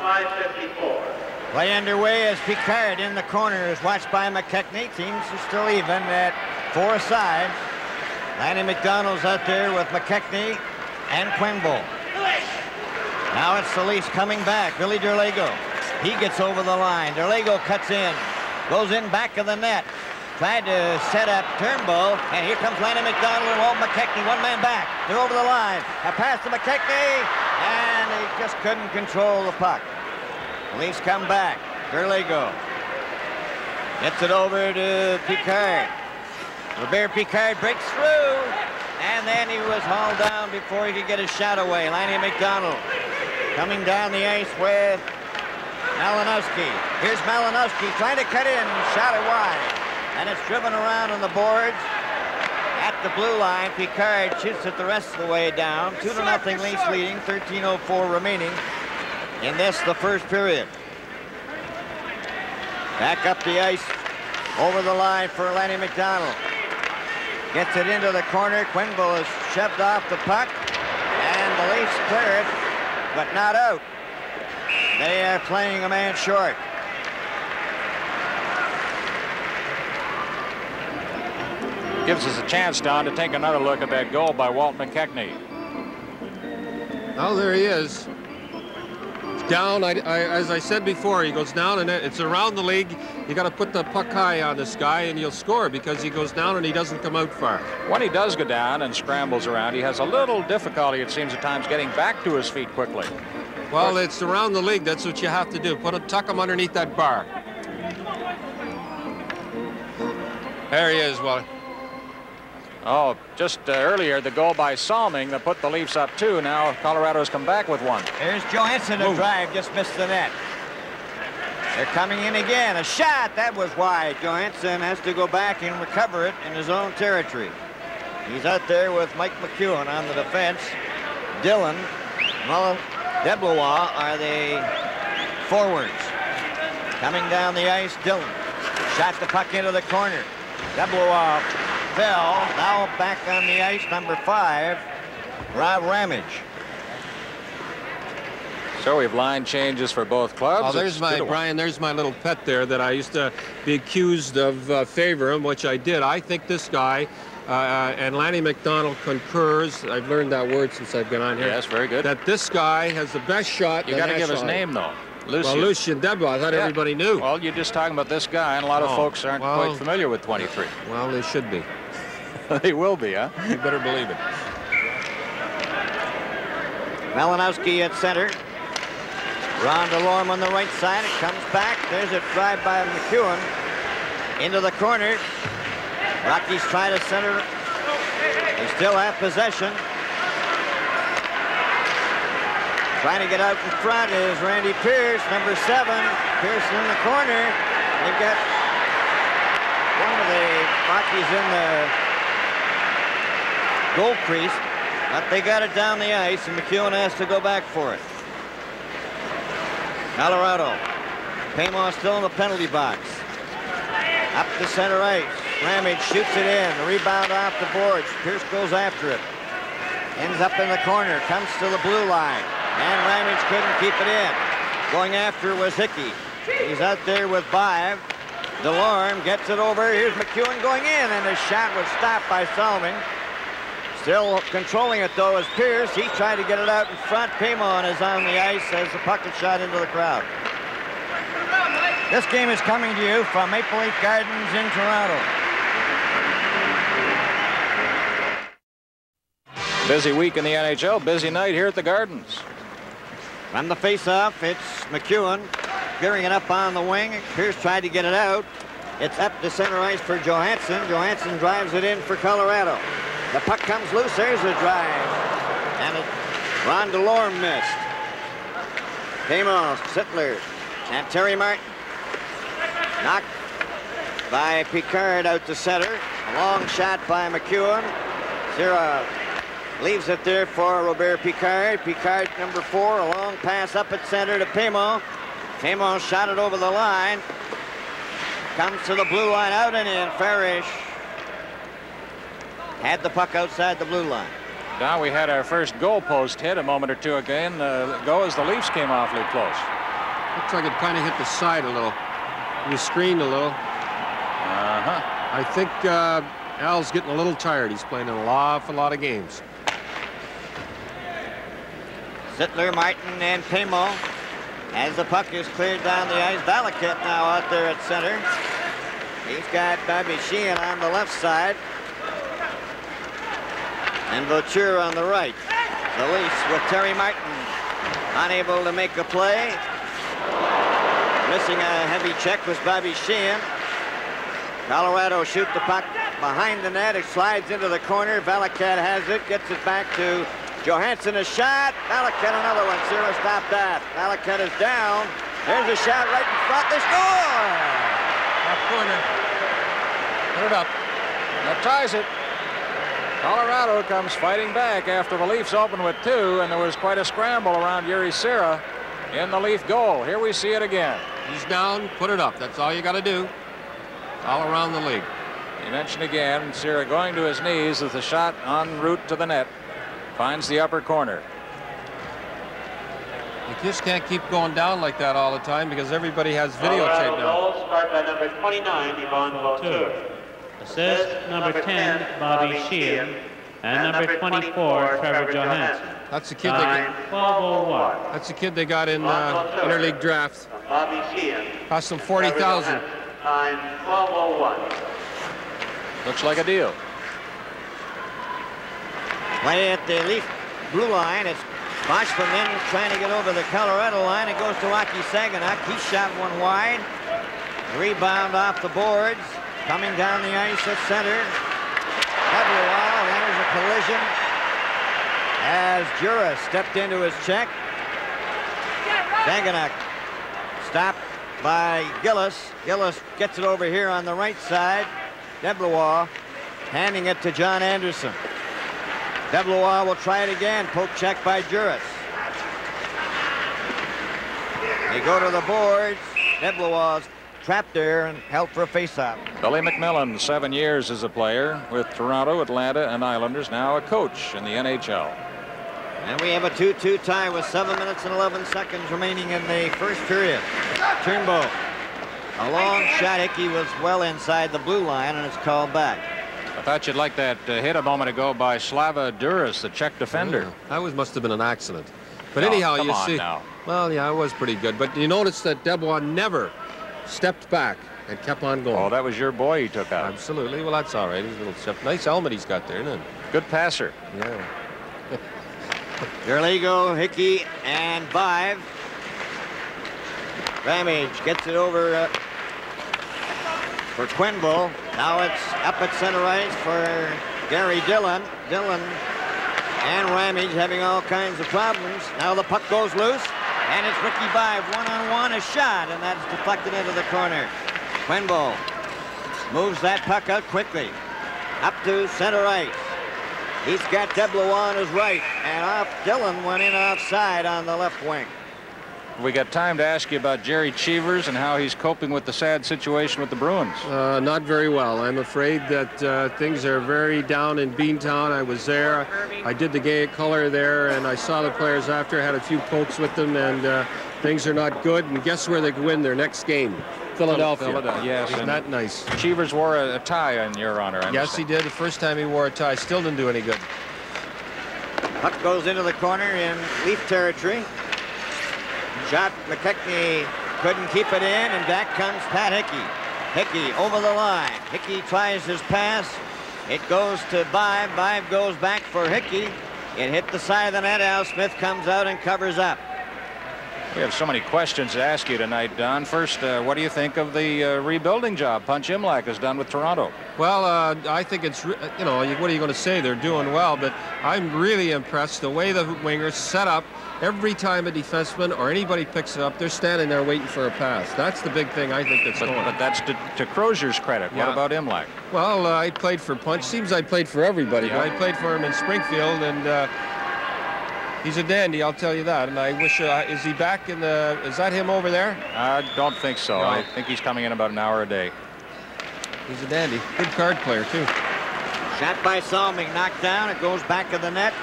5:54. Play underway as Picard in the corner is watched by McKechnie. Teams are still even at 4 sides. Lanny McDonald's out there with McKechnie and Quenville. Now it's the Leafs coming back. Billy Derlego. He gets over the line. Derlego cuts in. Goes in back of the net. Tried to set up Turnbull. And here comes Lanny McDonald and Walt McKechnie. One man back. They're over the line. A pass to McKechnie. And he just couldn't control the puck. The Leafs come back. Derlego gets it over to Picard. Robert Picard breaks through. And then he was hauled down before he could get his shot away. Lanny McDonald coming down the ice with Malinowski. Here's Malinowski trying to cut in. Shot it wide. And it's driven around on the boards at the blue line. Picard shoots it the rest of the way down. 2-0 Leafs leading. 13:04 remaining in this, the first period. Back up the ice over the line for Lanny McDonald. Gets it into the corner. Quenville is shoved off the puck. And the Leafs clear it, but not out. They are playing a man short. Gives us a chance, Don, to take another look at that goal by Walt McKechnie. Oh, there he is. It's down. As I said before, he goes down, and it's around the league. You got to put the puck high on this guy, and you'll score because he goes down and he doesn't come out far. When he does go down and scrambles around, he has a little difficulty, it seems at times, getting back to his feet quickly. Well, it's around the league. That's what you have to do. Tuck him underneath that bar. There he is, Wally. Oh, just earlier, the goal by Salming that put the Leafs up 2. Now Colorado's come back with 1. There's Johansson to drive, just missed the net. They're coming in again. A shot, that was wide. Johansson has to go back and recover it in his own territory. He's out there with Mike McEwen on the defense. Dillon, Deblois are the forwards. Coming down the ice, Dillon. Shot the puck into the corner. Deblois fell. Now back on the ice, number 5, Rob Ramage. So we have line changes for both clubs. Oh, there's Brian, there's my little pet there that I used to be accused of favoring, which I did. I think this guy, and Lanny McDonald concurs, I've learned that word since I've been on here. Yes, very good. That this guy has the best shot. You got to give his name, though. Lucien. Well, Lucien Deblois. I thought everybody knew. Well, you're just talking about this guy, and a lot of folks aren't quite familiar with 23. Well, they should be. They will be, huh? You better believe it. Malinowski at center. Ron DeLorme on the right side. It comes back. There's a drive by McEwen into the corner. Rockies try to center. They still have possession. Trying to get out in front is Randy Pierce, number 7. Pierce in the corner. They've got one of the Rockies in the goal crease, but they got it down the ice, and McEwen has to go back for it. Colorado. Paymont still in the penalty box. Up the center ice. Ramage shoots it in. The rebound off the boards. Pierce goes after it. Ends up in the corner. Comes to the blue line. And Ramage couldn't keep it in. Going after was Hickey. He's out there with 5. DeLorme gets it over. Here's McEwen going in, and his shot was stopped by Salming. Still controlling it, though, is Pierce. He tried to get it out in front. Paymont is on the ice as the puck is shot into the crowd. This game is coming to you from Maple Leaf Gardens in Toronto. Busy week in the NHL, busy night here at the Gardens. From the face-off, it's McEwen gearing it up on the wing. Pierce tried to get it out. It's up to center ice for Johansson. Johansson drives it in for Colorado. The puck comes loose. There's a drive. And Ron DeLorme missed. Paymont, Sittler, and Terry Martin. Knocked by Picard out to center. A long shot by McEwen. Zira leaves it there for Robert Picard. Picard, number 4, a long pass up at center to Paymont. Paymont shot it over the line. Comes to the blue line, out and in. Farish had the puck outside the blue line. Now we had our first goal post hit a moment or two ago as the Leafs came awfully close. Looks like it kind of hit the side a little. You screened a little. I think Al's getting a little tired. He's playing an awful lot of games. Sittler, Martin, and Pamo. As the puck is cleared down the ice, Valiquette now out there at center. He's got Bobby Sheehan on the left side. And Vauture on the right. The Leafs with Terry Martin unable to make a play. Missing a heavy check was Bobby Sheehan. Colorado shoot the puck behind the net. It slides into the corner. Valiquette has it, gets it back to Johansson. A shot. Valiquette another one. Ciro stopped that. Valiquette is down. There's a shot right in front. They score! Top corner. Put it up. That ties it. Colorado comes fighting back after the Leafs opened with 2, and there was quite a scramble around Yuri Cira in the Leaf goal. Here we see it again. He's down, put it up. That's all you got to do. All around the league. You mentioned again, Cira going to his knees with the shot en route to the net. Finds the upper corner. You just can't keep going down like that all the time because everybody has videotape now. Goal scored by number 29, Yvonne Vauture. Assist number 10, Bobby Sheehan, and number 24, Trevor Johansson. That's the kid. 1201. That's the kid they got in interleague draft. Bobby Sheehan. Cost them $40,000. 1201. Looks like a deal. Play at the Leaf blue line. It's Boschman then trying to get over the Colorado line. It goes to Aki Saganak. He shot one wide. Rebound off the boards. Coming down the ice at center. Devereaux, there's a collision as Juras stepped into his check. Saganak stopped by Gillis. Gillis gets it over here on the right side. Devereaux handing it to John Anderson. Devereaux will try it again. Poke check by Juras. They go to the boards. Devereaux's trapped there and held for a faceoff. Billy McMillan, 7 years as a player with Toronto, Atlanta, and Islanders. Now a coach in the NHL. And we have a 2-2 tie with 7 minutes and 11 seconds remaining in the first period. Turnbow. A long shot. Hickey was well inside the blue line, and it's called back. I thought you'd like that hit a moment ago by Slava Duras, the Czech defender. That must have been an accident. But anyhow, you see. Now. Well, yeah, it was pretty good. But you notice that Debevoise never stepped back and kept on going. Oh, that was your boy he took out. Absolutely. Well, that's all right. His little step. Nice helmet he's got there, isn't it? Good passer. Yeah. Derligo, Hickey, and Vive. Ramage gets it over for Quenneville. Now it's up at center ice for Gary Dillon. Dillon and Ramage having all kinds of problems. Now the puck goes loose, and it's Ricky Vive one-on-one, a shot, and that's deflected into the corner. Quenneville moves that puck out quickly. Up to center ice. He's got Debevoise on his right, and off Dillon went in offside on the left wing. We got time to ask you about Jerry Cheevers and how he's coping with the sad situation with the Bruins. Not very well. I'm afraid that things are very down in Beantown. I was there. I did the gay color there, and I saw the players after. Had a few pokes with them, and things are not good. And guess where they win their next game? Philadelphia. Yes. Isn't that nice? Cheevers wore a tie in your honor. Yes, he did. The first time he wore a tie. Still didn't do any good. Puck goes into the corner in Leaf territory. Shot, McKechnie couldn't keep it in, and back comes Pat Hickey. Hickey over the line. Hickey tries his pass. It goes to Vive. Vive goes back for Hickey. It hit the side of the net. Al Smith comes out and covers up. We have so many questions to ask you tonight, Don. First, what do you think of the rebuilding job Punch Imlach has done with Toronto? Well, I think it's, what are you going to say? They're doing well, but I'm really impressed the way the wingers set up. Every time a defenseman or anybody picks it up, they're standing there waiting for a pass. That's the big thing I think that's going on. But that's to Crozier's credit. Yeah. What about Imlach? Well, I played for Punch. Seems I played for everybody, Yeah. but I played for him in Springfield, and he's a dandy, I'll tell you that. And I wish, is he back in the, is that him over there? I don't think so. No. I think he's coming in about an hour a day. He's a dandy. Good card player, too. Shot by Salming, knocked down. It goes back of the net.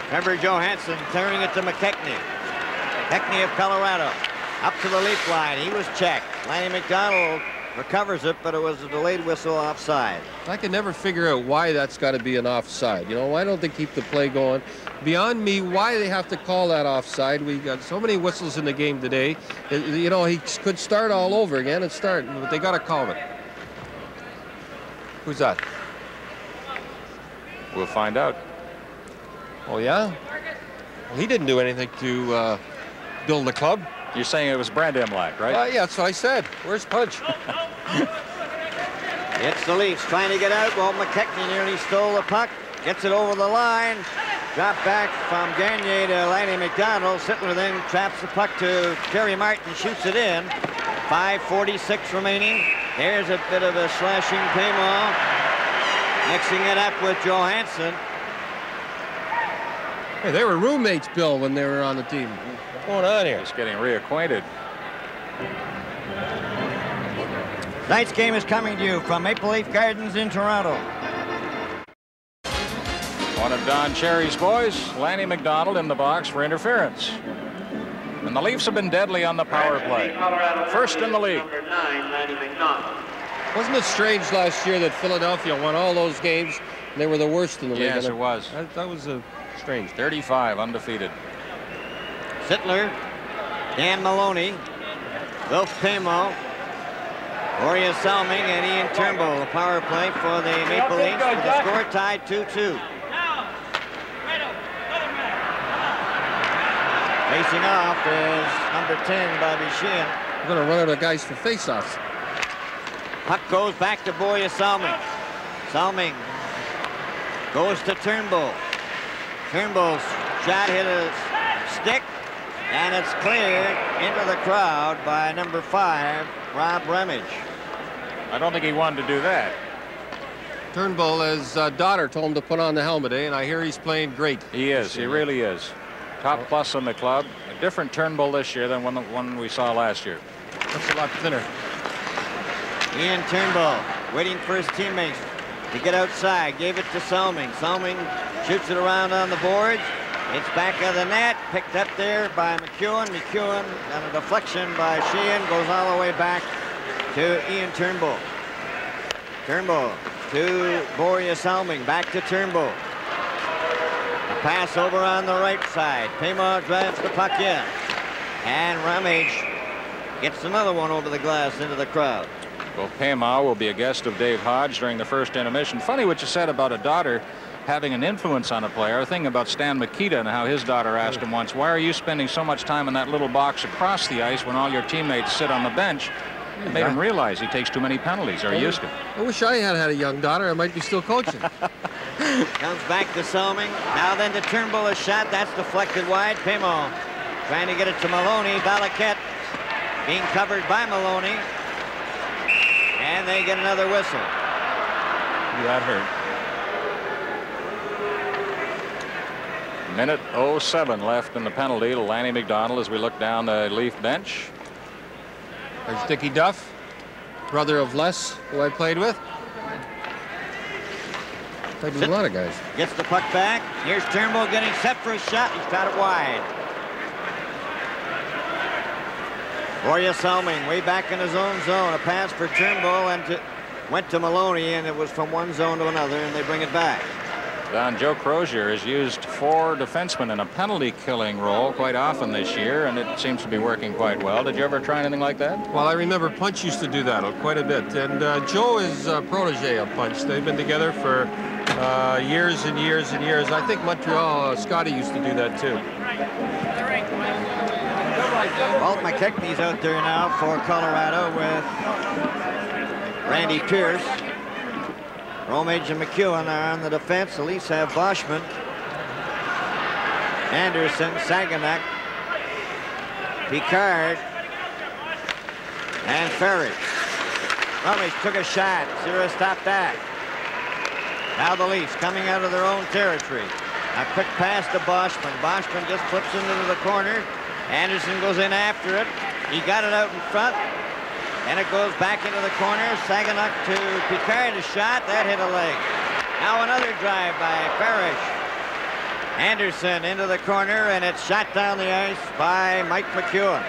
Trevor Johansson clearing it to McKechnie. McKechnie of Colorado. Up to the Leaf line. He was checked. Lanny McDonald recovers it, but it was a delayed whistle offside. I can never figure out why that's got to be an offside. You know, why don't they keep the play going? Beyond me, why they have to call that offside. We got so many whistles in the game today. You know, he could start all over again and start, but they got to call it. Who's that? We'll find out. Oh, yeah? Well, he didn't do anything to build the club. You're saying it was Brent Imlach, right? Yeah, that's what I said. Where's Punch? It's the Leafs trying to get out. Well, McKechnie nearly stole the puck. Gets it over the line. Drop back from Gagner to Lanny McDonald. Sittler then traps the puck to Terry Martin. Shoots it in. 5:46 remaining. There's a bit of a slashing Paymal. Mixing it up with Johansson. Hey, they were roommates, Bill, when they were on the team. What's going on here? Just getting reacquainted. Tonight's game is coming to you from Maple Leaf Gardens in Toronto. One of Don Cherry's boys, Lanny McDonald, in the box for interference. And the Leafs have been deadly on the power play. First in the league. Number 9, Lanny McDonald. Wasn't it strange last year that Philadelphia won all those games and they were the worst in the league? Yes, it was. That was strange. 35 undefeated. Sittler, Dan Maloney, Wilf Paymo, Boria Salming, and Ian Turnbull. The power play for the Maple Leafs with the score tied 2-2. Facing off is number 10, Bobby Sheehan. We're going to run out of guys for faceoffs. Puck goes back to Boria Salming. Salming goes to Turnbull. Turnbull's shot hit a stick, and it's cleared into the crowd by number 5, Rob Remage. I don't think he wanted to do that. Turnbull, his daughter told him to put on the helmet, and I hear he's playing great. He is. He really is. Top plus in the club. A different Turnbull this year than the one we saw last year. Looks a lot thinner. Ian Turnbull waiting for his teammates to get outside. Gave it to Salming. Salming shoots it around on the boards. It's back of the net. Picked up there by McEwen. McEwen on a deflection by Sheehan. Goes all the way back to Ian Turnbull. Turnbull to Boria Salming. Back to Turnbull. A pass over on the right side. Paymo drives the puck in. And Ramage gets another one over the glass into the crowd. Well, Paymo will be a guest of Dave Hodge during the first intermission. Funny what you said about a daughter having an influence on a player. Thinking about Stan Mikita and how his daughter asked him once, why are you spending so much time in that little box across the ice when all your teammates sit on the bench? It made him realize he takes too many penalties, or used to. I wish I had a young daughter. I might be still coaching. Comes back to Salming. Now then to Turnbull, a shot. That's deflected wide. Paymo trying to get it to Maloney. Balaket being covered by Maloney. And they get another whistle. That hurt. Minute 07 left in the penalty to Lanny McDonald as we look down the Leaf bench. There's Dickie Duff, brother of Les, who I played with. Played with a lot of guys. Gets the puck back. Here's Turnbull getting set for a shot. He's got it wide. Boria Salming way back in his own zone. A pass for Turnbull and went to Maloney, and it was from one zone to another, and they bring it back. Don Joe Crozier has used 4 defensemen in a penalty killing role quite often this year, and it seems to be working quite well. Did you ever try anything like that? Well, I remember Punch used to do that quite a bit, and Joe is a protege of Punch. They've been together for years and years and years. I think Montreal, Scotty used to do that too. Walt McKechnie's out there now for Colorado with Randy Pierce. Romage and McEwen are on the defense. The Leafs have Boschman, Anderson, Saganak, Picard, and Ferry. Romage took a shot. Zero stopped that. Now the Leafs coming out of their own territory. A quick pass to Boschman. Boschman just flips into the corner. Anderson goes in after it. He got it out in front. And it goes back into the corner. Saganak to Picard. A shot. That hit a leg. Now another drive by Parrish. Anderson into the corner, and it's shot down the ice by Mike McEwen.